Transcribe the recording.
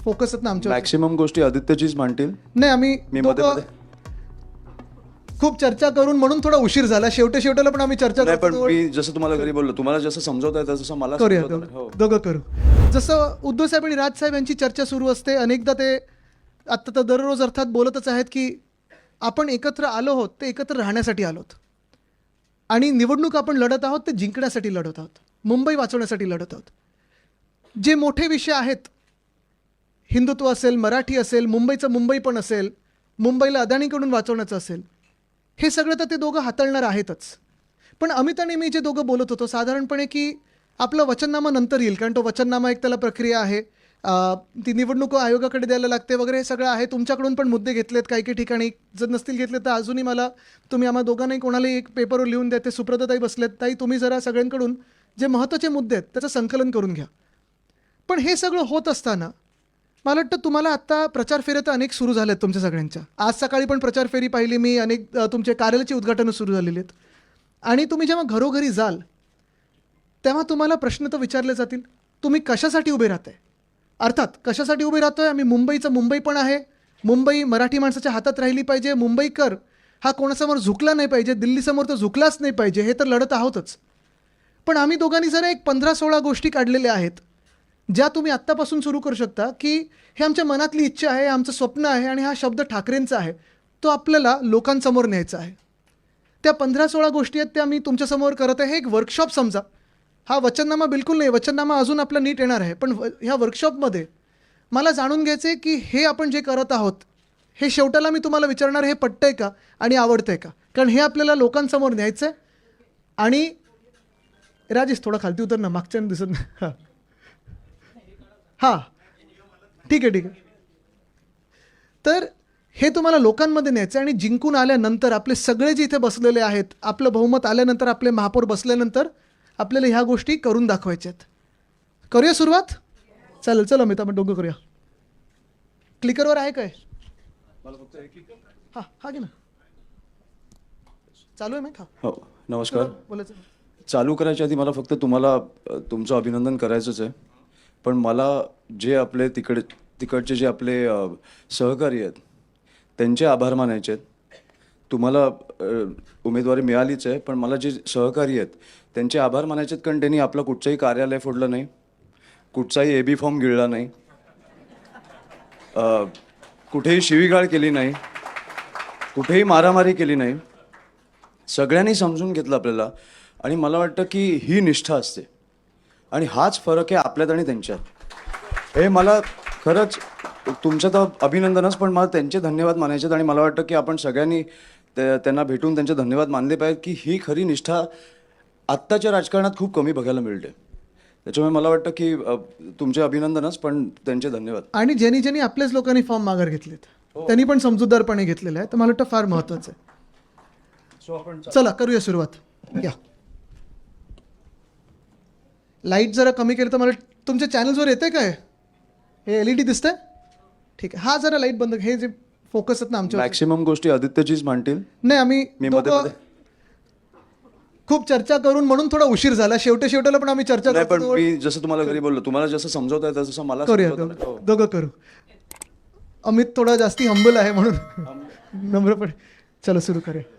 Focus आहेत ना आमच्या मॅक्सिमम गोष्टी आदित्यजीच मांडतील. नाही आम्ही मी मध्ये दोघं खूप चर्चा करून म्हणून थोडा उशीर झाला. शेवटेला पण आम्ही चर्चा नाही, पण करतो. मी जसं तुम्हाला घरी बोललो, तुम्हाला जसं समजवता येतं तसं मला करूया समजवता नाही. हो. दोघं करू. जसं उद्धव साहेब आणि राज साहेब यांची चर्चा सुरू असते अनेकदा, ते आत्ता तर दररोज अर्थात बोलतच आहेत की आपण एकत्र आलो आहोत ते एकत्र राहण्यासाठी आलोत आणि निवडणूक आपण लढत आहोत ते जिंकण्यासाठी लढत आहोत, मुंबई वाचवण्यासाठी लढत आहोत. जे मोठे विषय आहेत, हिंदुत्व असेल, मराठी असेल, मुंबईचं मुंबई पण असेल, मुंबईला अदानीकडून वाचवण्याचं असेल, हे सगळं तर ते दोघं हाताळणार आहेतच. पण अमित आणि मी जे दोघं बोलत होतो साधारणपणे की आपला वचननामा नंतर येईल, कारण तो वचननामा एक त्याला प्रक्रिया आहे, ती निवडणूक आयोगाकडे द्यायला लागते वगैरे, हे सगळं आहे. तुमच्याकडून पण मुद्दे घेतलेत काही काही ठिकाणी, जर नसतील घेतले तर अजूनही मला तुम्ही आम्हा दोघांनाही कोणालाही एक पेपरवर लिहून द्या. ते सुप्रताई बसलेत, ताई तुम्ही जरा सगळ्यांकडून जे महत्त्वाचे मुद्दे आहेत त्याचं संकलन करून घ्या. पण हे सगळं होत असताना मला वाटतं तुम्हाला आत्ता प्रचार फेऱ्या तर अनेक सुरू झाल्या आहेत तुमच्या सगळ्यांच्या. आज सकाळी पण प्रचार फेरी पाहिली मी, अनेक तुमच्या कार्यालयाची उद्घाटनं सुरू झालेली आहेत. आणि तुम्ही जेव्हा घरोघरी जाल तेव्हा तुम्हाला प्रश्न तर विचारले जातील, तुम्ही कशासाठी उभे राहताय. अर्थात कशासाठी उभे राहतोय, आम्ही मुंबईचं मुंबई पण आहे, मुंबई मराठी माणसाच्या हातात राहिली पाहिजे, मुंबईकर हा कोणासमोर झुकला नाही पाहिजे, दिल्लीसमोर तर झुकलाच नाही पाहिजे, हे तर लढत आहोतच. पण आम्ही दोघांनी जरा एक 15-16 गोष्टी काढलेल्या आहेत ज्या तुम्ही आत्तापासून सुरू करू शकता की हे आमच्या मनातली इच्छा आहे, आमचं स्वप्न आहे आणि हा शब्द ठाकरेंचा आहे, तो आपल्याला लोकांसमोर न्यायचा आहे. त्या 15-16 गोष्टी आहेत त्या मी तुमच्यासमोर करत आहे. हे एक वर्कशॉप समजा. हा वचननामा बिलकुल नाही, वचननामा अजून आपला नीट येणार आहे. पण ह्या वर्कशॉपमध्ये मला जाणून घ्यायचं आहे की हे आपण जे करत आहोत हे शेवटाला मी तुम्हाला विचारणार, हे पटतंय का आणि आवडतंय का, कारण हे आपल्याला लोकांसमोर न्यायचं आहे. आणि राजेश थोडा खालती उतर ना, मागच्या दिसत नाही. हां हां ठीक आहे. तर हे तुम्हाला लोकांमध्ये न्यायचं आहे आणि जिंकून आल्यानंतर आपले सगळे जे इथे बसलेले आहेत, आपलं बहुमत आल्यानंतर, आपले महापौर बसल्यानंतर आपल्याला ह्या गोष्टी करून दाखवायच्या आहेत. करूया सुरुवात. चालेल, चला मी आपण दोघं करूया. क्लिकरवर आहे काय? हां हां घे ना, चालू आहे मी. हां हो, नमस्कार. बोलायचं चालू करायच्या आधी मला फक्त तुम्हाला तुमचं अभिनंदन करायचंच आहे. पण मला जे आपले तिकडचे जे आपले सहकारी आहेत त्यांचे आभार मानायचे आहेत. तुम्हाला उमेदवारी मिळालीच आहे, पण मला जे सहकारी आहेत त्यांचे आभार मानायचे आहेत, कारण त्यांनी आपलं कुठचंही कार्यालय फोडलं नाही, कुठचाही AB फॉर्म गिळला नाही, कुठेही शिवीगाळ केली नाही, कुठेही मारामारी केली नाही. सगळ्यांनी समजून घेतलं आपल्याला. आणि मला वाटतं की ही निष्ठा असते आणि हाच फरक आहे आपल्यात आणि त्यांच्यात. हे मला खरंच तुमचं तर अभिनंदनच, पण मला त्यांचे धन्यवाद मानायचे आहेत. आणि मला वाटतं की आपण सगळ्यांनी त्यांना भेटून त्यांचे धन्यवाद मानले पाहिजेत की ही खरी निष्ठा आत्ताच्या राजकारणात खूप कमी बघायला मिळते. त्याच्यामुळे मला वाटतं की तुमचे अभिनंदनच, पण त्यांचे धन्यवाद. आणि ज्यांनी आपल्याच लोकांनी फॉर्म माघार घेतलेत त्यांनी पण समजूतदारपणे घेतलेलं आहे, तर मला वाटतं फार महत्त्वाचं आहे. चला करूया सुरुवात. या लाईट जरा कमी केलं तर मला तुमच्या चॅनल्सवर येते काय? हे LED दिसतंय? ठीक आहे. हा जरा लाईट बंद, हे जे फोकस आहेत ना आमच्या. मॅक्सिमम गोष्टी आदित्यजीच मांडतील. नाही आम्ही मी दोघं खूप चर्चा करून म्हणून थोडा उशीर झाला. शेवटेला पण आम्ही चर्चा नाही, पण करतो. मी जसं तुम्हाला घरी बोललो, तुम्हाला जसं समजवता येतं तसं मला करूया समजवता नाही. हो. दोघं करू. अमित थोडा जास्ती हंबल आहे म्हणून नम्रपणे. चलो सुरू करूया.